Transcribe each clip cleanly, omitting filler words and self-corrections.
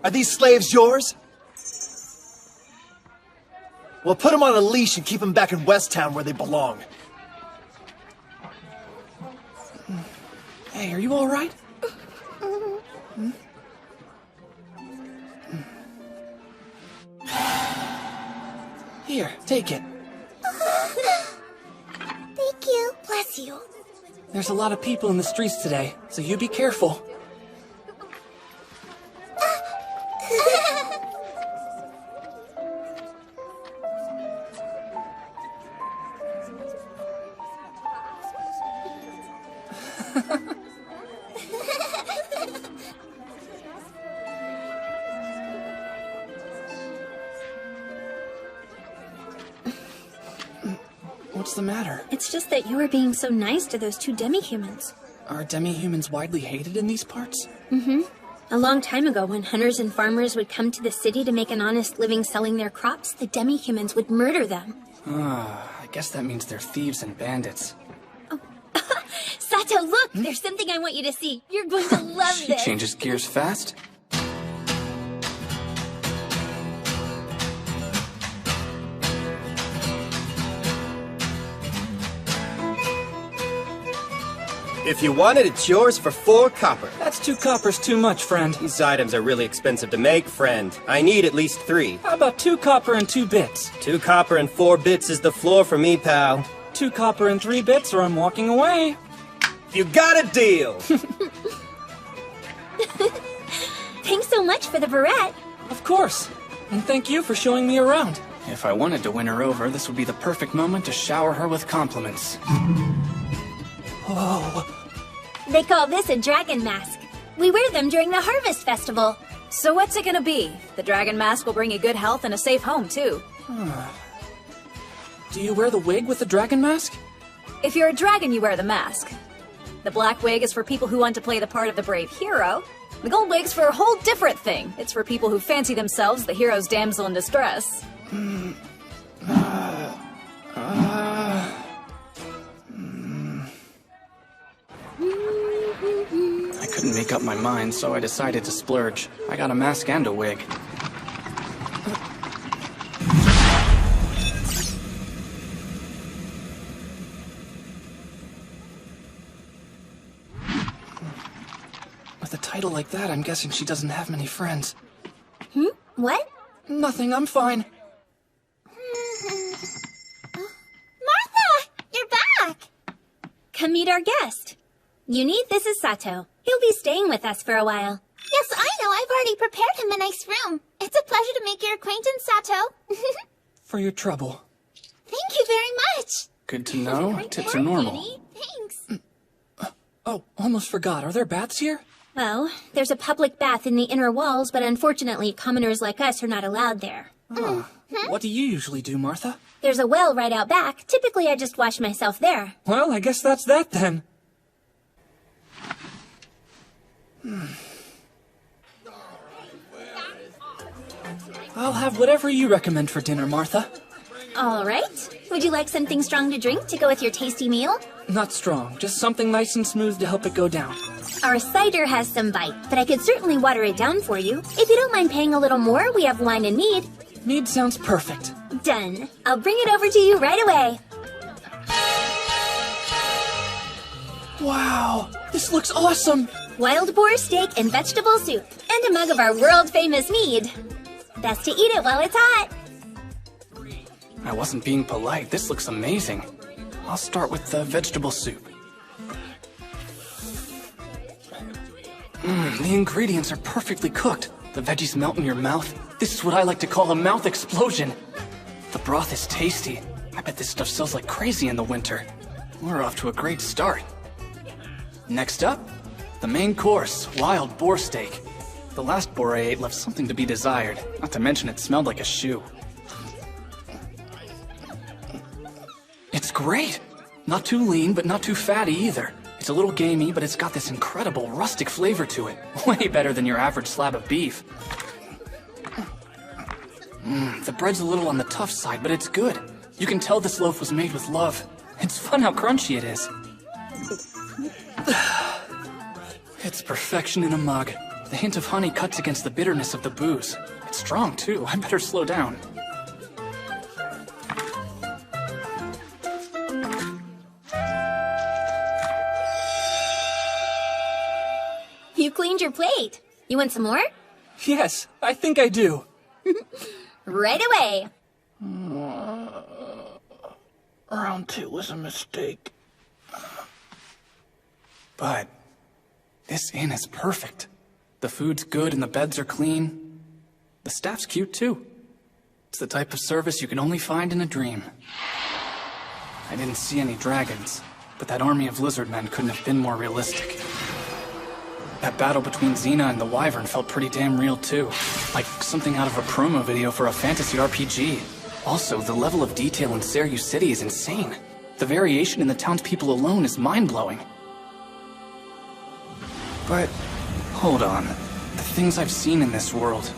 Are these slaves yours? Well, put them on a leash and keep them back in West Town where they belong. Hey, are you all right? Here, take it. Thank you. Bless you. There's a lot of people in the streets today, so you be careful. What's the matter? It's just that you were being so nice to those two demi-humans. Are demi-humans widely hated in these parts? Mm-hmm. A long time ago, when hunters and farmers would come to the city to make an honest living selling their crops, the demi-humans would murder them. I guess that means they're thieves and bandits. Oh. Sato, look! There's something I want you to see. You're going to love She this. changes gears fast. If you want it, it's yours for 4 copper. That's 2 coppers too much, friend. These items are really expensive to make, friend. I need at least 3. How about 2 copper and 2 bits? 2 copper and 4 bits is the floor for me, pal. 2 copper and 3 bits, or I'm walking away. You got a deal! Thanks so much for the barrette. Of course. And thank you for showing me around. If I wanted to win her over, this would be the perfect moment to shower her with compliments. Whoa. They call this a dragon mask. We wear them during the Harvest Festival. So what's it gonna be? The dragon mask will bring you good health and a safe home, too. Do you wear the wig with the dragon mask? If you're a dragon, you wear the mask. The black wig is for people who want to play the part of the brave hero. The gold wig's for a whole different thing. It's for people who fancy themselves the hero's damsel in distress. I couldn't make up my mind, so I decided to splurge. I got a mask and a wig. With a title like that, I'm guessing she doesn't have many friends. What? Nothing, I'm fine. Martha! You're back! Come meet our guest. Yuni, this is Sato. He'll be staying with us for a while. Yes, I know. I've already prepared him a nice room. It's a pleasure to make your acquaintance, Sato. For your trouble. Thank you very much. Good to know. Tips are normal. Yuni. Thanks. Oh, almost forgot. Are there baths here? Well, there's a public bath in the inner walls, but unfortunately, commoners like us are not allowed there. What do you usually do, Martha? There's a well right out back. Typically, I just wash myself there. Well, I guess that's that then. I'll have whatever you recommend for dinner, Martha. All right. Would you like something strong to drink to go with your tasty meal? Not strong, just something nice and smooth to help it go down. Our cider has some bite, but I could certainly water it down for you. If you don't mind paying a little more, we have wine and mead. Mead sounds perfect. Done. I'll bring it over to you right away. Wow, this looks awesome. Wild boar steak and vegetable soup, and a mug of our world-famous mead. Best to eat it while it's hot. I wasn't being polite. This looks amazing. I'll start with the vegetable soup. The ingredients are perfectly cooked. The veggies melt in your mouth. This is what I like to call a mouth explosion. The broth is tasty. I bet this stuff sells like crazy in the winter. We're off to a great start. Next up, the main course, wild boar steak. The last boar I ate left something to be desired. Not to mention it smelled like a shoe. It's great! Not too lean, but not too fatty either. It's a little gamey, but it's got this incredible rustic flavor to it. Way better than your average slab of beef. The bread's a little on the tough side, but it's good. You can tell this loaf was made with love. It's fun how crunchy it is. It's perfection in a mug. The hint of honey cuts against the bitterness of the booze. It's strong, too. I better slow down. You cleaned your plate. You want some more? Yes, I think I do. Right away. Round 2 was a mistake. But this inn is perfect. The food's good and the beds are clean. The staff's cute, too. It's the type of service you can only find in a dream. I didn't see any dragons, but that army of lizard men couldn't have been more realistic. That battle between Xena and the Wyvern felt pretty damn real, too. Like something out of a promo video for a fantasy RPG. Also, the level of detail in Seiryu City is insane. The variation in the townspeople alone is mind-blowing. But, hold on. The things I've seen in this world,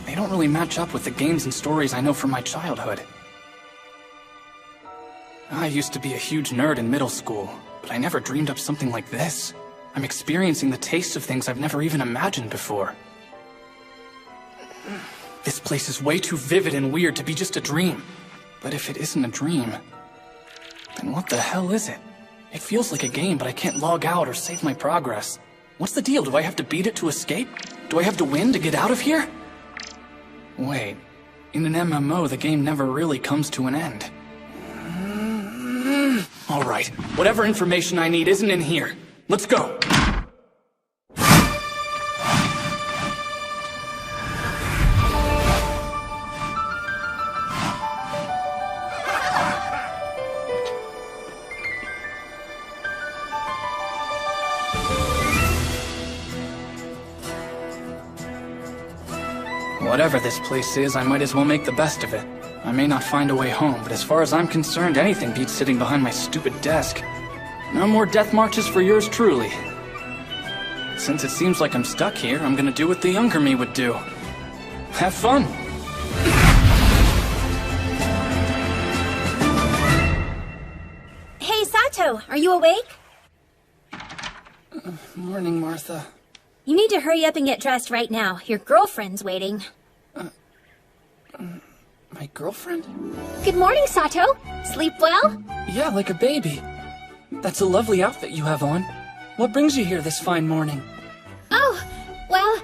they don't really match up with the games and stories I know from my childhood. I used to be a huge nerd in middle school, but I never dreamed up something like this. I'm experiencing the taste of things I've never even imagined before. This place is way too vivid and weird to be just a dream. But if it isn't a dream, then what the hell is it? It feels like a game, but I can't log out or save my progress. What's the deal? Do I have to beat it to escape? Do I have to win to get out of here? Wait, in an MMO, the game never really comes to an end. Alright, whatever information I need isn't in here. Let's go! Whatever this place is, I might as well make the best of it. I may not find a way home, but as far as I'm concerned, anything beats sitting behind my stupid desk. No more death marches for yours truly. Since it seems like I'm stuck here, I'm gonna do what the younger me would do. Have fun! Hey, Sato, are you awake? Morning, Martha. You need to hurry up and get dressed right now. Your girlfriend's waiting. My girlfriend? Good morning, Sato. Sleep well? Yeah, like a baby. That's a lovely outfit you have on. What brings you here this fine morning? Oh, well,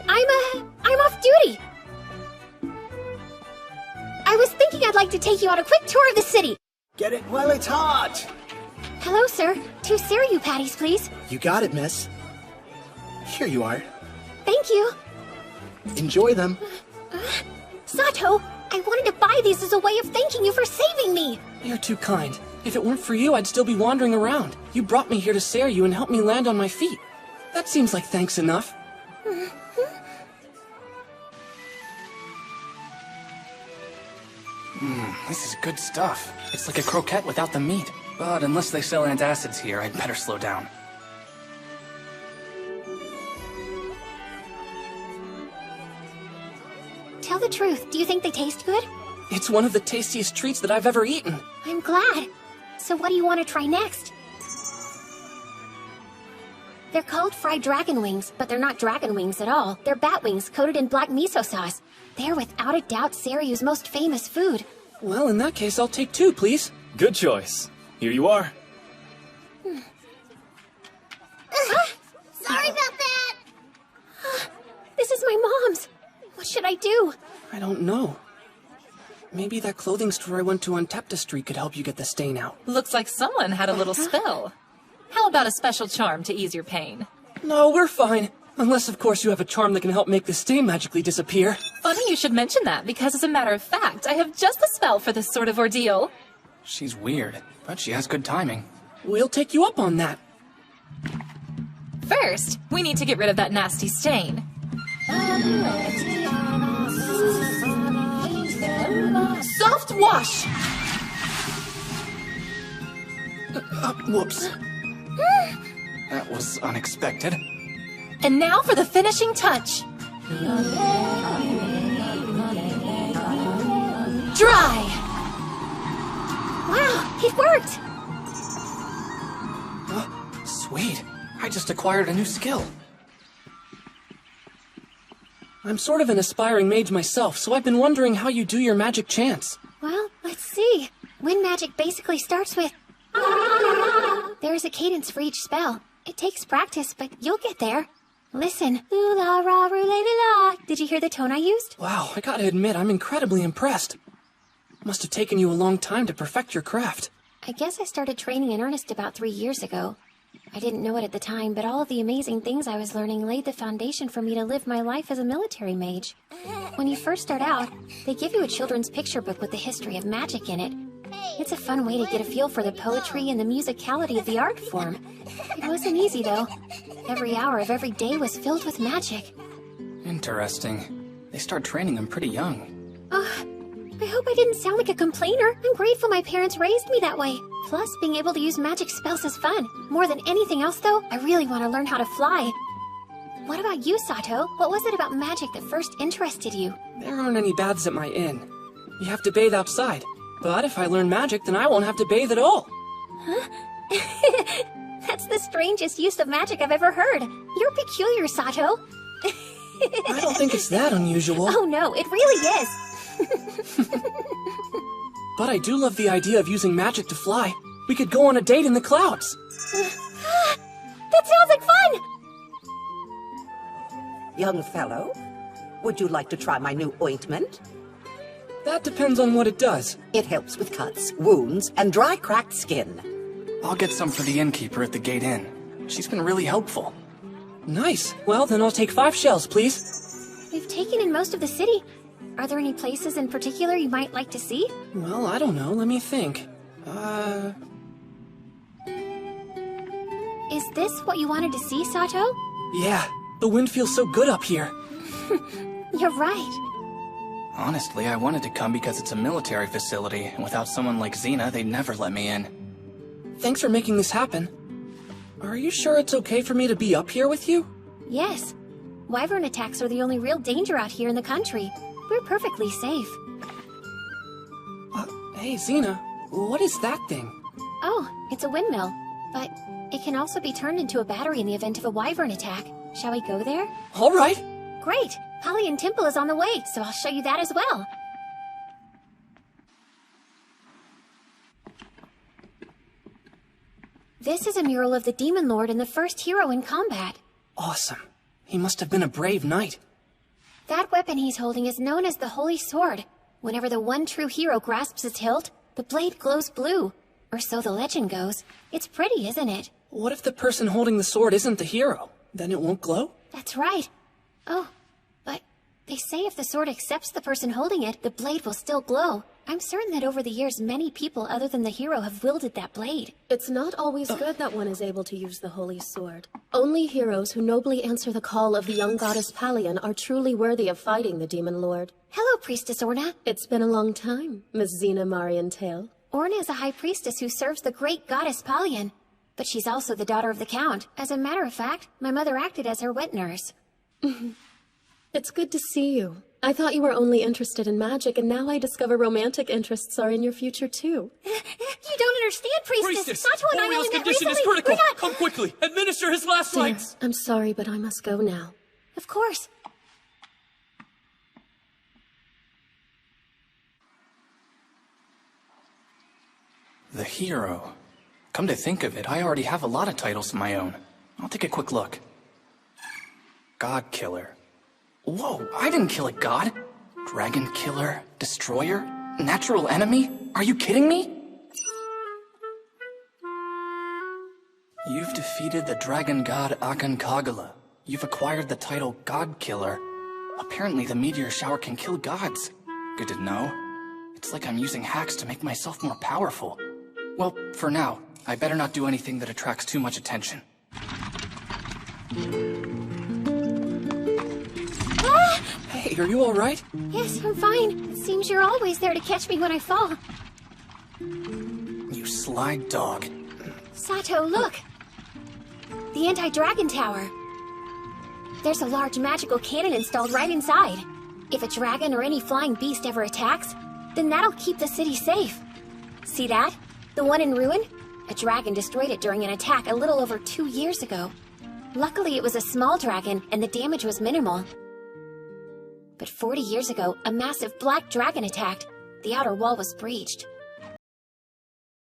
I'm off duty. I was thinking I'd like to take you on a quick tour of the city. Get it while it's hot! Hello, sir. 2 Seiryu patties, please. You got it, miss. Here you are. Thank you. Enjoy them. Sato, I wanted to buy these as a way of thanking you for saving me. You're too kind. If it weren't for you, I'd still be wandering around. You brought me here to Seiryu and helped me land on my feet. That seems like thanks enough. This is good stuff. It's like a croquette without the meat. But unless they sell antacids here, I'd better slow down. Tell the truth, do you think they taste good? It's one of the tastiest treats that I've ever eaten. I'm glad. So what do you want to try next? They're called fried dragon wings, but they're not dragon wings at all. They're bat wings coated in black miso sauce. They're without a doubt Seiryu's most famous food. Well, in that case, I'll take 2, please. Good choice. Here you are. Sorry about that. This is my mom's. What should I do? I don't know. Maybe that clothing store I went to on Tepta Street could help you get the stain out. Looks like someone had a little spell. How about a special charm to ease your pain? No, we're fine. Unless, of course, you have a charm that can help make the stain magically disappear. Funny you should mention that, because as a matter of fact, I have just the spell for this sort of ordeal. She's weird, but she has good timing. We'll take you up on that. First, we need to get rid of that nasty stain. Soft wash! Whoops. That was unexpected. And now for the finishing touch. Dry! Wow, it worked! Sweet. I just acquired a new skill. I'm sort of an aspiring mage myself, so I've been wondering how you do your magic chants. Well, let's see. Wind magic basically starts with... There's a cadence for each spell. It takes practice, but you'll get there. Listen. Ooh-la-ra-roo-la-la-la. Did you hear the tone I used? Wow, I gotta admit, I'm incredibly impressed. Must have taken you a long time to perfect your craft. I guess I started training in earnest about 3 years ago. I didn't know it at the time, but all of the amazing things I was learning laid the foundation for me to live my life as a military mage. When you first start out, they give you a children's picture book with the history of magic in it. It's a fun way to get a feel for the poetry and the musicality of the art form. It wasn't easy, though. Every hour of every day was filled with magic. Interesting. They start training them pretty young. I hope I didn't sound like a complainer. I'm grateful my parents raised me that way. Plus, being able to use magic spells is fun. More than anything else, though, I really want to learn how to fly. What about you, Sato? What was it about magic that first interested you? There aren't any baths at my inn. You have to bathe outside. But if I learn magic, then I won't have to bathe at all. Huh? That's the strangest use of magic I've ever heard. You're peculiar, Sato. I don't think it's that unusual. Oh no, it really is. But I do love the idea of using magic to fly. We could go on a date in the clouds. That sounds like fun! Young fellow, would you like to try my new ointment? That depends on what it does. It helps with cuts, wounds, and dry, cracked skin. I'll get some for the innkeeper at the Gate Inn. She's been really helpful. Nice. Well, then I'll take 5 shells, please. We've taken in most of the city. Are there any places in particular you might like to see? Well, I don't know. Let me think. Is this what you wanted to see, Sato? Yeah. The wind feels so good up here. You're right. Honestly, I wanted to come because it's a military facility, and without someone like Xena, they'd never let me in. Thanks for making this happen. Are you sure it's okay for me to be up here with you? Yes. Wyvern attacks are the only real danger out here in the country. We're perfectly safe. Hey, Xena, what is that thing? Oh, it's a windmill. But it can also be turned into a battery in the event of a wyvern attack. Shall we go there? All right. Great! Pallian Temple is on the way, so I'll show you that as well. This is a mural of the Demon Lord and the first hero in combat. Awesome. He must have been a brave knight. That weapon he's holding is known as the Holy Sword. Whenever the one true hero grasps its hilt, the blade glows blue. Or so the legend goes. It's pretty, isn't it? What if the person holding the sword isn't the hero? Then it won't glow? That's right. Oh, but they say if the sword accepts the person holding it, the blade will still glow. I'm certain that over the years, many people other than the hero have wielded that blade. It's not always good that one is able to use the Holy Sword. Only heroes who nobly answer the call of the young goddess Pallian are truly worthy of fighting the Demon Lord. Hello, Priestess Orna. It's been a long time, Miss Xena Marienthal. Orna is a high priestess who serves the great goddess Pallian. But she's also the daughter of the Count. As a matter of fact, my mother acted as her wet nurse. It's good to see you. I thought you were only interested in magic, and now I discover romantic interests are in your future, too. You don't understand, Priestess! Sato and I only met condition is recently. critical! Come quickly! Administer his last rites! I'm sorry, but I must go now. Of course. The hero. Come to think of it, I already have a lot of titles of my own. I'll take a quick look. God Killer. Whoa, I didn't kill a god. Dragon Killer, Destroyer, Natural Enemy? Are you kidding me? You've defeated the dragon god Aconcagua. You've acquired the title God Killer. Apparently the meteor shower can kill gods. Good to know. It's like I'm using hacks to make myself more powerful. Well, for now, I better not do anything that attracts too much attention. Hey, are you alright? Yes, I'm fine. It seems you're always there to catch me when I fall. You sly dog. Sato, look! The anti-dragon tower. There's a large magical cannon installed right inside. If a dragon or any flying beast ever attacks, then that'll keep the city safe. See that? The one in ruin? A dragon destroyed it during an attack a little over 2 years ago. Luckily, it was a small dragon, and the damage was minimal. But 40 years ago, a massive black dragon attacked. The outer wall was breached.